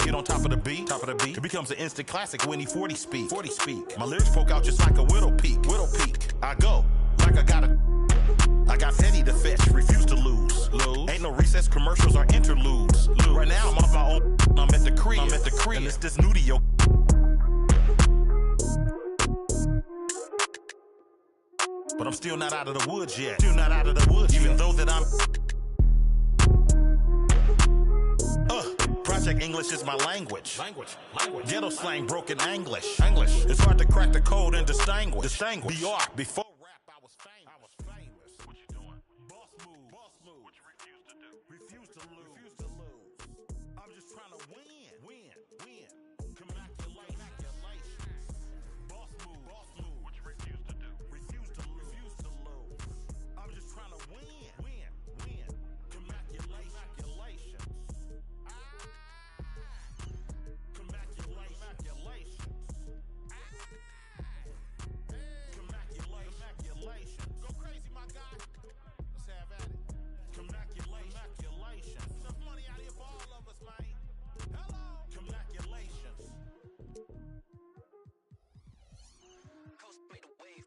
get on top of the beat, it becomes an instant classic when he 40 speak. My lyrics poke out just like a widow peak. I go like I got petty to fetch, refuse to lose. Ain't no recess commercials or interludes. Right now I'm off my own, I'm at the crib, and it's this new to your. But I'm still not out of the woods yet. Even though that I'm. Project English is my language. Ghetto slang, broken English. It's hard to crack the code and distinguish. BR, before rap, I was famous. What you doing? Boss move. What you refuse to do? Refuse to lose. I'm just trying to win. Congratulations. Boss move. What you refuse to do? Refuse to lose. I'm just trying to win. Congratulations. Go crazy, my guy. Let's have at it. Congratulations. Enough money out here for all of us, man. Hello. Congratulations. Coast made a wave.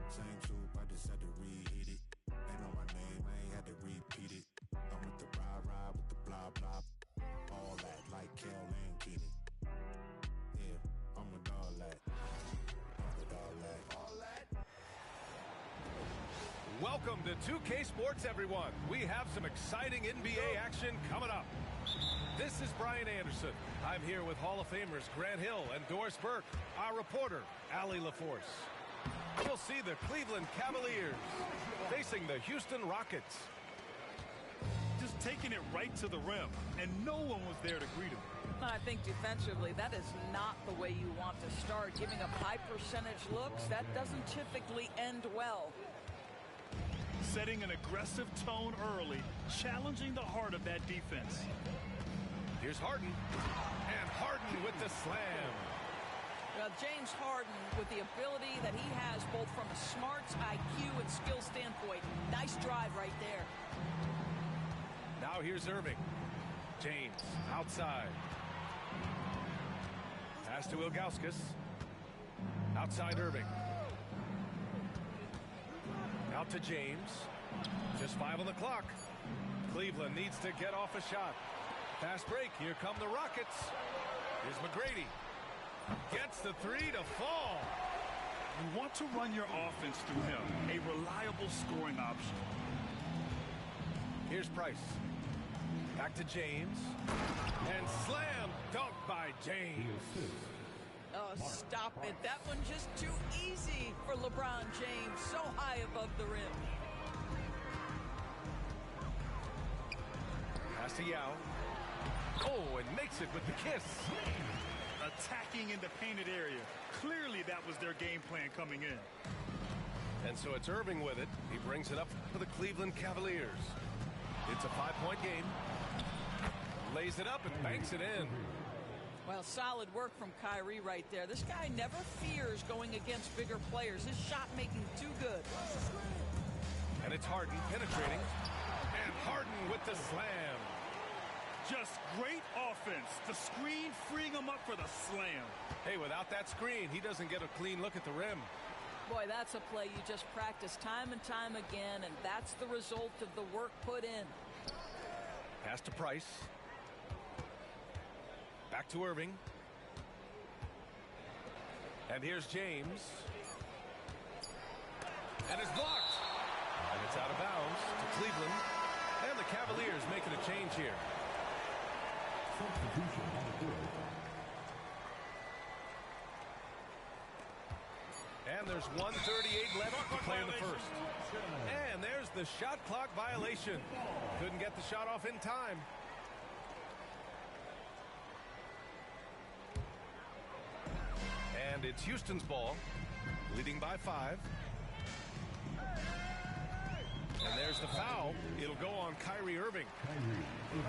Same troop, I just had to reheat it. They know my name, I ain't had to repeat it. I'm with the ride with the blah blah. All that like Kel and Keaton. Yeah, I'm with all that. Welcome to 2K Sports, everyone. We have some exciting NBA action coming up. This is Brian Anderson. I'm here with Hall of Famers Grant Hill and Doris Burke, our reporter, Allie LaForce. We'll see the Cleveland Cavaliers facing the Houston Rockets. Just taking it right to the rim, and no one was there to greet him. I think defensively, that is not the way you want to start. Giving up high percentage looks, that doesn't typically end well. Setting an aggressive tone early, challenging the heart of that defense. Here's Harden, and Harden with the slam. Well, James Harden, with the ability that he has both from a smarts, IQ, and skill standpoint, nice drive right there. Now here's Irving. James outside. Pass to Ilgauskas. Outside Irving. Out to James. Just 5 on the clock. Cleveland needs to get off a shot. Fast break. Here come the Rockets. Here's McGrady. Gets the 3 to fall. You want to run your offense through him. A reliable scoring option. Here's Price. Back to James. And slam dunk by James. Oh, stop it. That one just too easy for LeBron James. So high above the rim. Pass to Yao. Oh, and makes it with the kiss. Attacking in the painted area. Clearly that was their game plan coming in. And so it's Irving with it. He brings it up for the Cleveland Cavaliers. It's a 5-point game. Lays it up and banks it in. Well, solid work from Kyrie right there. This guy never fears going against bigger players. His shot making too good. And it's Harden penetrating. And Harden with the slam. Just great offense. The screen freeing him up for the slam. Hey, without that screen, he doesn't get a clean look at the rim. Boy, that's a play you just practice time and time again, and that's the result of the work put in. Pass to Price. Back to Irving. And here's James. And it's blocked. And it's out of bounds to Cleveland. And the Cavaliers making a change here. And there's 1:38 left to play in the first. And there's the shot clock violation. Couldn't get the shot off in time. And it's Houston's ball. leading by 5. And there's the foul. It'll go on Kyrie Irving.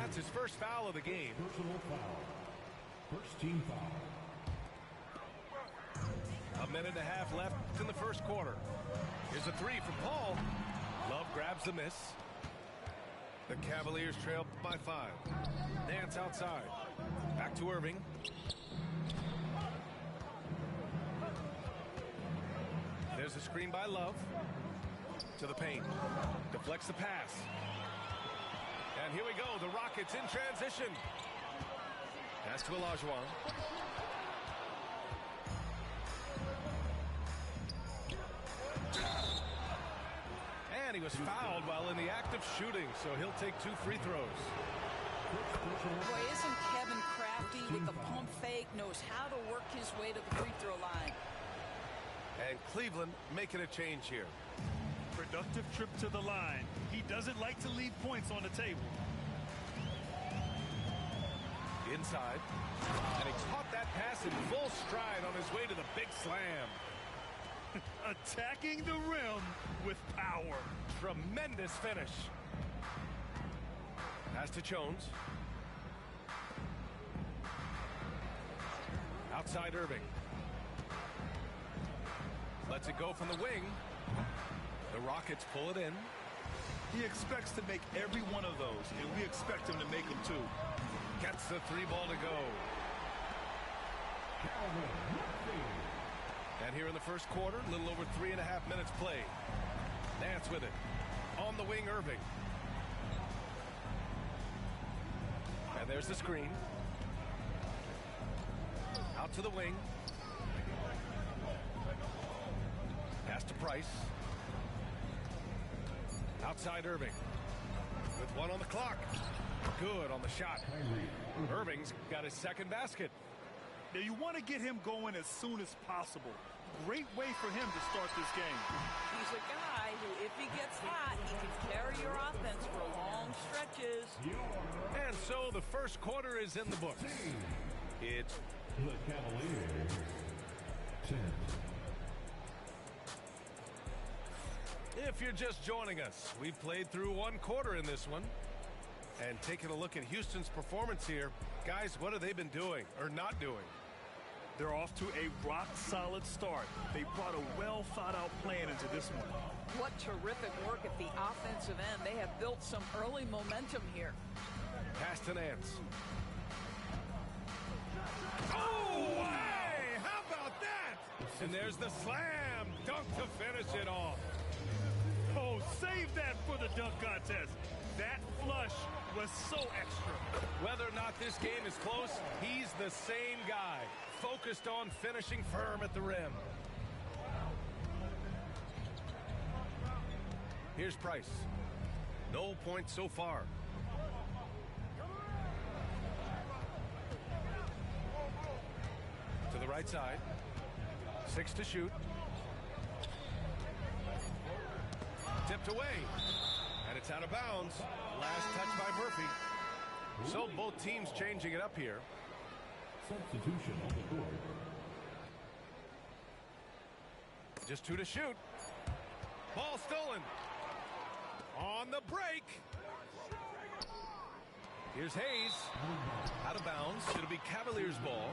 That's his first foul of the game. Personal foul. First team foul. A minute and a half left in the first quarter. Here's a 3 from Paul. Love grabs the miss. The Cavaliers trail by 5. Nance outside. Back to Irving. There's a screen by Love. To the paint. Deflects the pass. And here we go. The Rockets in transition. Pass to Olajuwon. And he was fouled while in the act of shooting, so he'll take 2 free throws. Boy, isn't Kevin crafty with the pump fake, knows how to work his way to the free throw line. And Cleveland making a change here. Productive trip to the line. He doesn't like to leave points on the table. Inside. And he caught that pass in full stride on his way to the big slam. Attacking the rim with power. Tremendous finish. Pass to Jones. Outside Irving. Lets it go from the wing. The Rockets pull it in. He expects to make every one of those, and we expect him to make them too. Gets the 3 ball to go. And here in the first quarter, a little over 3.5 minutes played. Nance with it. On the wing, Irving. And there's the screen. Out to the wing. Pass to Price. Outside Irving. With 1 on the clock. Good on the shot. Irving's got his second basket. Now you want to get him going as soon as possible. Great way for him to start this game. He's a guy who, if he gets hot, he can carry your offense for long stretches. And so the first quarter is in the books. It's the Cavaliers 10. If you're just joining us, we've played through 1 quarter in this one. And taking a look at Houston's performance here, guys, what have they been doing or not doing? They're off to a rock-solid start. They brought a well-thought-out plan into this one. What terrific work at the offensive end. They have built some early momentum here. Pass to Nance. Oh, hey! How about that? And there's the slam dunk to finish it off. Oh, save that for the dunk contest. That flush was so extra. Whether or not this game is close, he's the same guy, focused on finishing firm at the rim. Here's Price. No points so far. To the right side. 6 to shoot. Tipped away. And it's out of bounds. Last touch by Murphy. So both teams changing it up here. Substitution on the board. Just 2 to shoot. Ball stolen. On the break. Here's Hayes. Out of bounds. It'll be Cavaliers ball.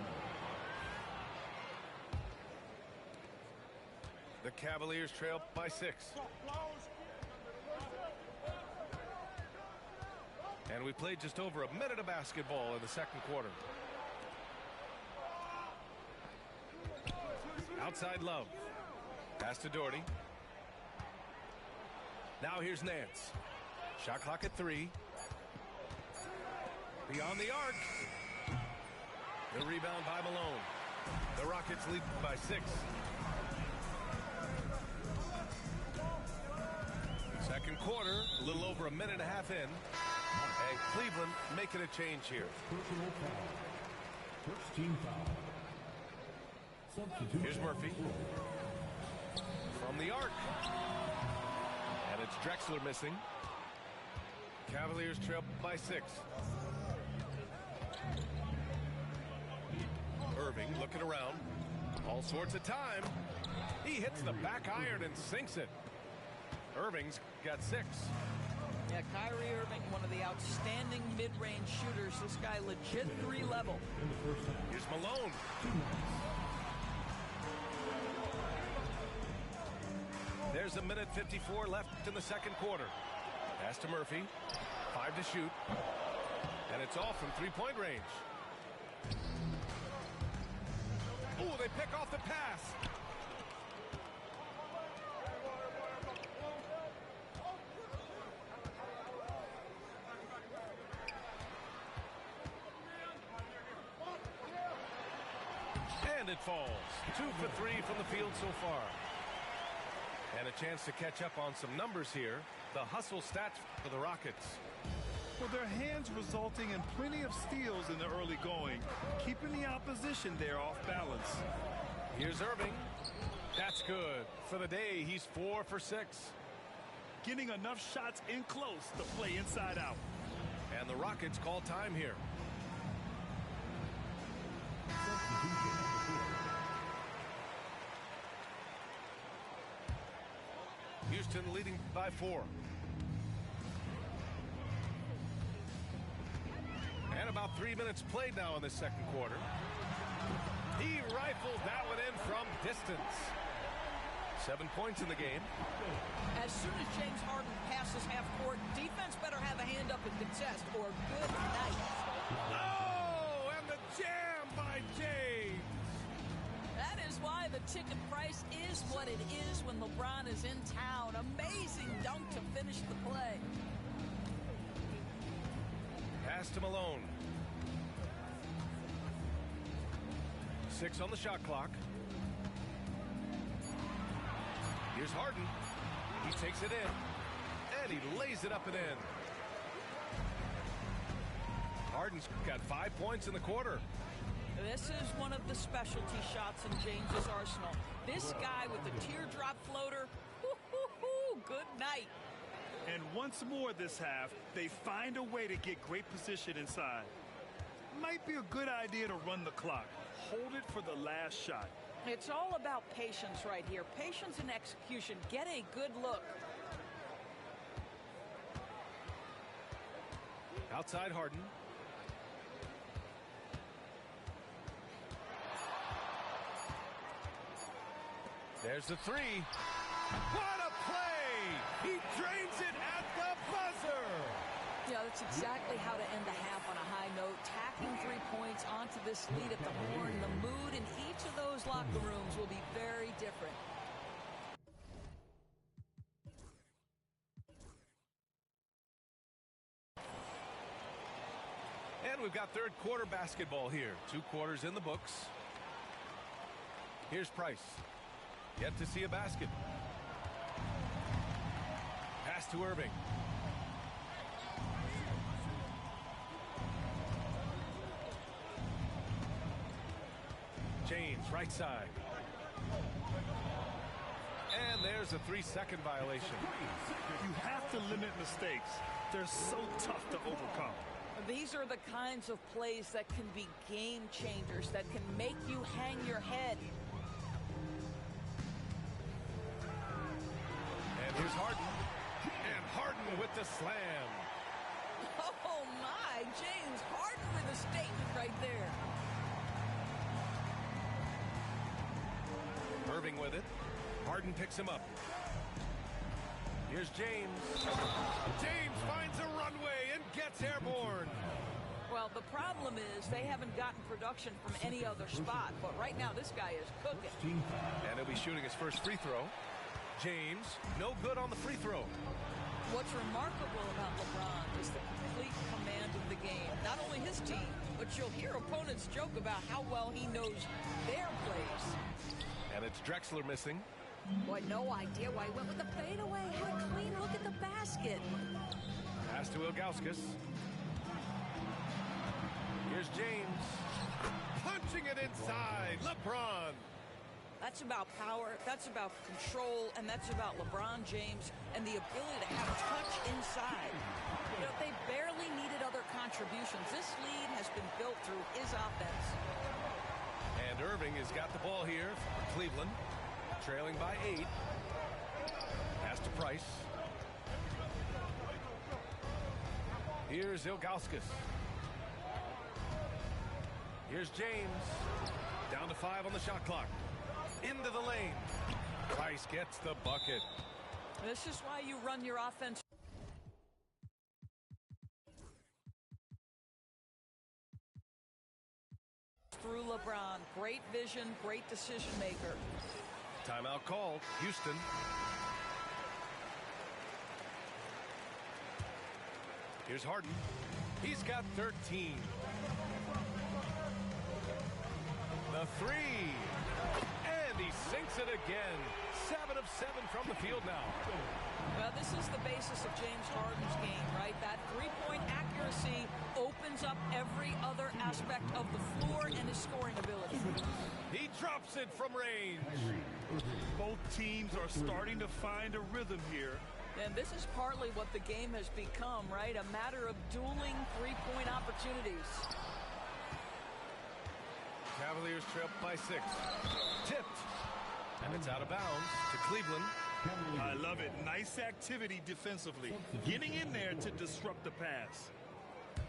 The Cavaliers trail by 6. And we played just over a minute of basketball in the second quarter. Outside Love. Pass to Doherty. Now here's Nance. Shot clock at 3. Beyond the arc. The rebound by Malone. The Rockets lead by 6. Second quarter, a little over a minute and a half in. And Cleveland making a change here. Personal foul. First team foul. Substitution. Here's Murphy. From the arc. And it's Drexler missing. Cavaliers trail by 6. Irving looking around. All sorts of time. He hits the back iron and sinks it. Irving's got 6. Yeah, Kyrie Irving, one of the outstanding mid-range shooters. This guy legit 3 level. Here's Malone. There's a minute 54 left in the second quarter. Pass to Murphy. 5 to shoot. And it's all from three-point range. Oh, they pick off the pass. And it falls. 2 for 3 from the field so far. And a chance to catch up on some numbers here. The hustle stats for the Rockets. Well, their hands resulting in plenty of steals in the early going, keeping the opposition there off balance. Here's Irving. That's good. For the day, he's 4 for 6. Getting enough shots in close to play inside out. And the Rockets call time here. Houston leading by 4. And about 3 minutes played now in the second quarter. He rifled that one in from distance. 7 points in the game. As soon as James Harden passes half court, defense better have a hand up and contest, or good night. Oh, and the jam by James. That is why the ticket price is what it is when LeBron is in town. Amazing dunk to finish the play. Pass to Malone. 6 on the shot clock. Here's Harden. He takes it in. And he lays it up and in. Harden's got 5 points in the quarter. This is one of the specialty shots in James's arsenal. This guy with the teardrop floater, good night. And once more this half, they find a way to get great position inside. Might be a good idea to run the clock. Hold it for the last shot. It's all about patience right here. Patience and execution. Get a good look. Outside Harden. There's the 3. What a play! He drains it at the buzzer! Yeah, that's exactly how to end the half on a high note. Tacking 3 points onto this lead at the horn. The mood in each of those locker rooms will be very different. And we've got third quarter basketball here. 2 quarters in the books. Here's Price. Yet to see a basket. Pass to Irving. James, right side. And there's a 3-second violation. You have to limit mistakes. They're so tough to overcome. These are the kinds of plays that can be game changers, that can make you hang your head. And here's Harden. And Harden with the slam. Oh my, James Harden with a statement right there. Irving with it. Harden picks him up. Here's James. James finds a runway and gets airborne. Well, the problem is they haven't gotten production from any other spot, but right now this guy is cooking. And he'll be shooting his first free throw. James, no good on the free throw. What's remarkable about LeBron is the complete command of the game. Not only his team, but you'll hear opponents joke about how well he knows their plays. And it's Drexler missing. Boy, no idea why he went with the fadeaway. Had a clean look at the basket. Pass to Ilgauskas. Here's James. Punching it inside. LeBron. That's about power, that's about control, and that's about LeBron James and the ability to have touch inside. You know, they barely needed other contributions. This lead has been built through his offense. And Irving has got the ball here for Cleveland. Trailing by 8. Pass to Price. Here's Ilgauskas. Here's James. Down to 5 on the shot clock. Into the lane. Price gets the bucket. This is why you run your offense through LeBron. Great vision, great decision maker. Timeout called. Houston. Here's Harden. He's got 13. The 3. And he sinks it again. 7 of 7 from the field now. Well, this is the basis of James Harden's game, right? That three-point accuracy opens up every other aspect of the floor and his scoring ability. He drops it from range. Both teams are starting to find a rhythm here. And this is partly what the game has become, right? A matter of dueling three-point opportunities. Cavaliers trail by 6. Tipped. And it's out of bounds to Cleveland. I love it. Nice activity defensively. Getting in there to disrupt the pass.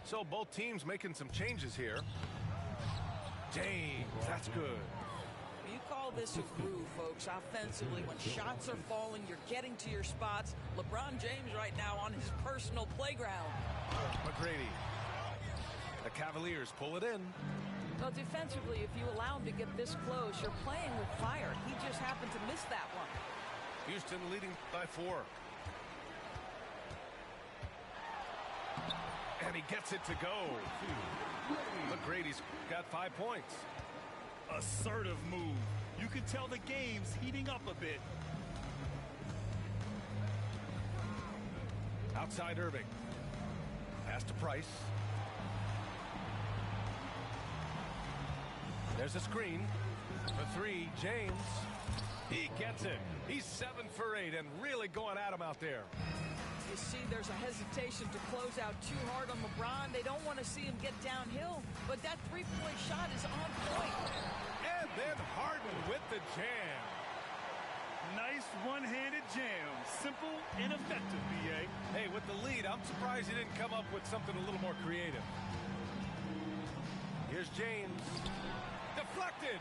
So both teams making some changes here. James, that's good. You call this a groove, folks. Offensively, when shots are falling, you're getting to your spots. LeBron James right now on his personal playground. McGrady. The Cavaliers pull it in. Well, defensively, if you allow him to get this close, you're playing with fire. He just happened to miss that one. Houston leading by 4. And he gets it to go. McGrady's got 5 points. Assertive move. You can tell the game's heating up a bit. Outside Irving. Pass to Price. There's a screen. The 3, James. He gets it. He's 7 for 8 and really going at him out there. You see there's a hesitation to close out too hard on LeBron. They don't want to see him get downhill, but that three-point shot is on point. And then Harden with the jam. Nice one-handed jam. Simple and effective, B.A. Hey, with the lead, I'm surprised he didn't come up with something a little more creative. Here's James. Deflected.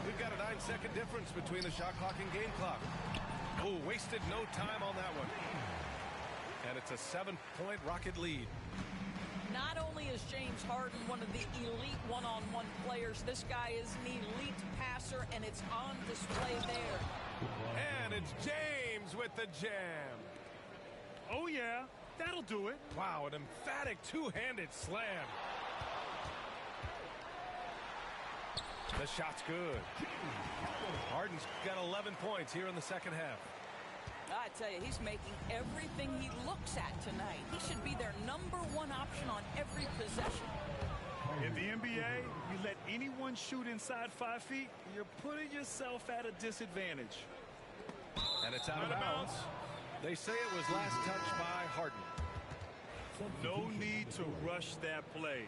We've got a 9-second difference between the shot clock and game clock. Oh, wasted no time on that one. And it's a 7-point Rocket lead. Not only is James Harden one of the elite one-on-one players, this guy is an elite passer, and it's on display there. And it's James with the jam. Oh, yeah. That'll do it. Wow, an emphatic two-handed slam. The shot's good. Harden's got 11 points here in the second half. I tell you, he's making everything he looks at tonight. He should be their #1 option on every possession. In the NBA, you let anyone shoot inside 5 feet, you're putting yourself at a disadvantage. And it's out of bounds. They say it was last touched by Harden. No need to rush that play.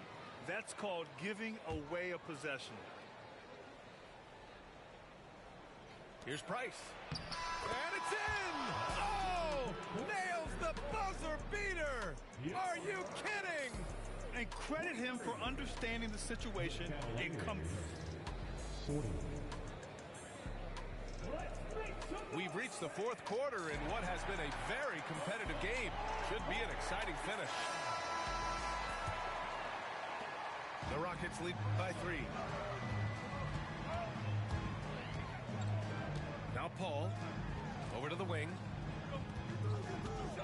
That's called giving away a possession. Here's Price. And it's in! Oh! Nails the buzzer beater! Are you kidding? And credit him for understanding the situation and coming. We've reached the 4th quarter in what has been a very competitive game. Should be an exciting finish. The Rockets lead by 3. Now Paul, over to the wing.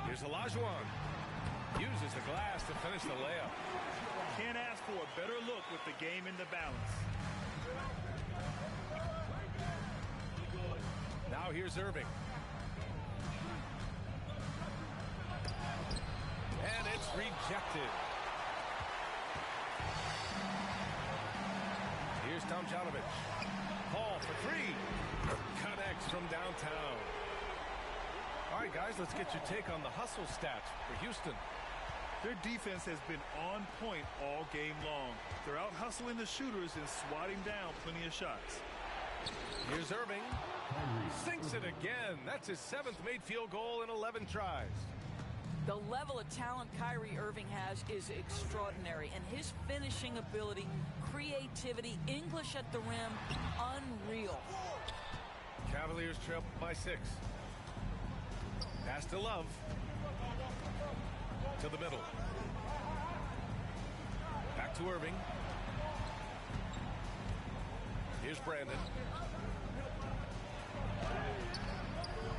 Here's Olajuwon. Uses the glass to finish the layup. Can't ask for a better look with the game in the balance. Now here's Irving. And it's rejected. Here's Tomjanovich. Paul for 3. Connects from downtown. All right, guys, let's get your take on the hustle stats for Houston. Their defense has been on point all game long. They're out hustling the shooters and swatting down plenty of shots. Here's Irving. Sinks it again. That's his 7th made field goal in 11 tries. The level of talent Kyrie Irving has is extraordinary, and his finishing ability, creativity, English at the rim, unreal. Cavaliers trail by 6. Pass to Love. To the middle. Back to Irving. Here's Brandon.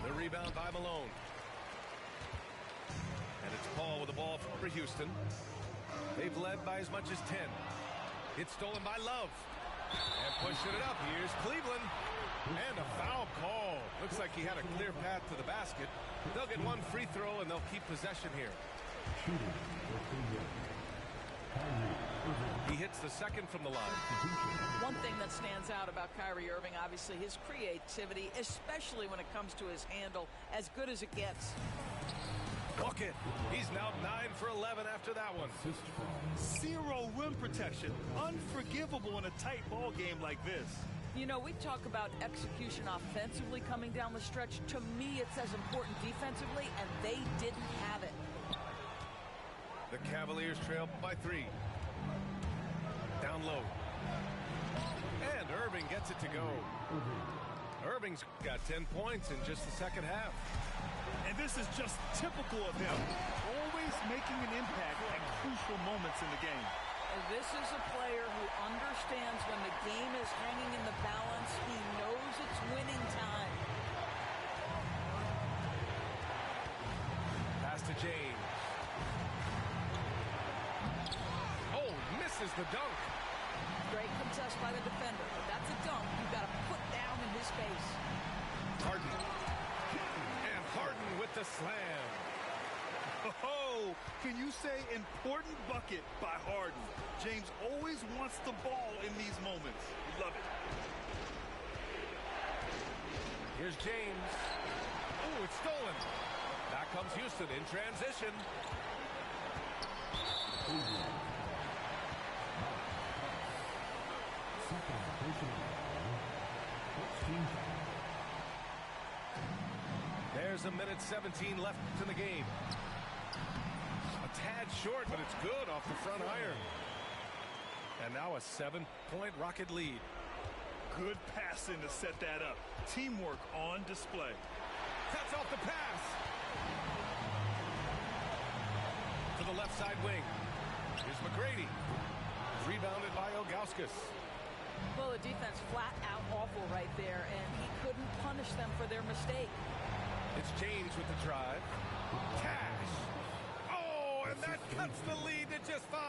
The rebound by Malone. And it's Paul with the ball for Houston. They've led by as much as 10. It's stolen by Love. And pushing it up. Here's Cleveland. And a foul call. Looks like he had a clear path to the basket. They'll get one free throw and they'll keep possession here. He hits the second from the line. One thing that stands out about Kyrie Irving, obviously, his creativity, especially when it comes to his handle, as good as it gets. Bucket. He's now 9 for 11 after that one. Zero rim protection. Unforgivable in a tight ball game like this. You know, we talk about execution offensively coming down the stretch. To me, it's as important defensively, and they didn't have it. The Cavaliers trail by 3. Down low. And Irving gets it to go. Irving's got 10 points in just the second half. And this is just typical of him. Always making an impact at crucial moments in the game. And this is a player who understands when the game is hanging in the balance. He knows it's winning time. Pass to James. Oh, misses the dunk. Great contest by the defender, but that's a dunk you've got to put down in his face. Harden. And Harden with the slam. Oh, can you say important bucket by Harden? James always wants the ball in these moments. Love it. Here's James. Oh, it's stolen. Back comes Houston in transition. There's a minute 17 left in the game. A tad short, but it's good off the front iron. And now a 7-point Rocket lead. Good passing to set that up. Teamwork on display. Cuts off the pass. To the left side wing. Here's McGrady. Rebounded by Ilgauskas. Well, the defense flat out awful right there, and he couldn't punish them for their mistake. It's James with the drive. Cash. Oh, and that cuts the lead to just 5.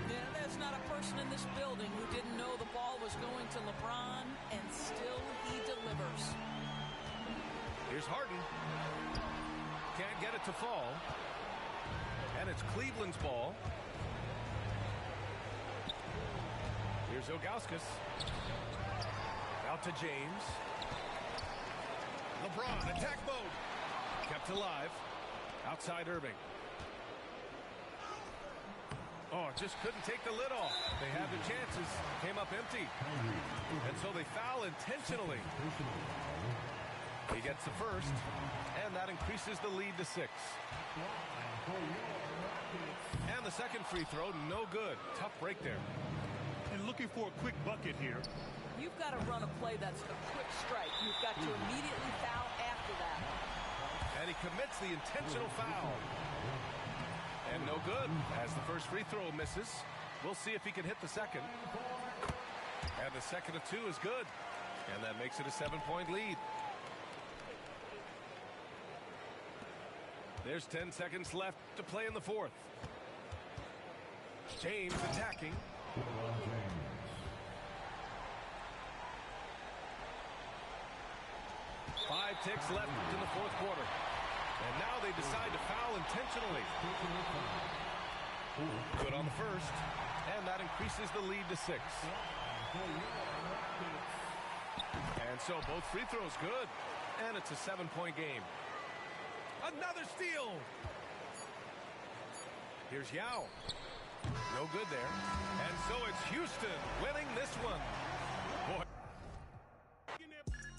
Yeah, there's not a person in this building who didn't know the ball was going to LeBron, and still he delivers. Here's Harden. Can't get it to fall. And it's Cleveland's ball. Here's Ilgauskas. Out to James. LeBron, attack mode. Kept alive. Outside Irving. Oh, just couldn't take the lid off. They had the chances. Came up empty. And so they foul intentionally. He gets the first. And that increases the lead to 6. And the second free throw, no good. Tough break there. And looking for a quick bucket here. You've got to run a play that's a quick strike. You've got to immediately foul after that. And he commits the intentional foul. And no good, as the first free throw misses. We'll see if he can hit the second. And the second of 2 is good. And that makes it a 7-point lead. There's 10 seconds left to play in the fourth. James attacking. 5 ticks left in the fourth quarter. And now they decide to foul intentionally. Good on the first. And that increases the lead to 6. And so both free throws good. And it's a 7-point game. Another steal. Here's Yao. No good there. And so it's Houston winning this one. Boy. can't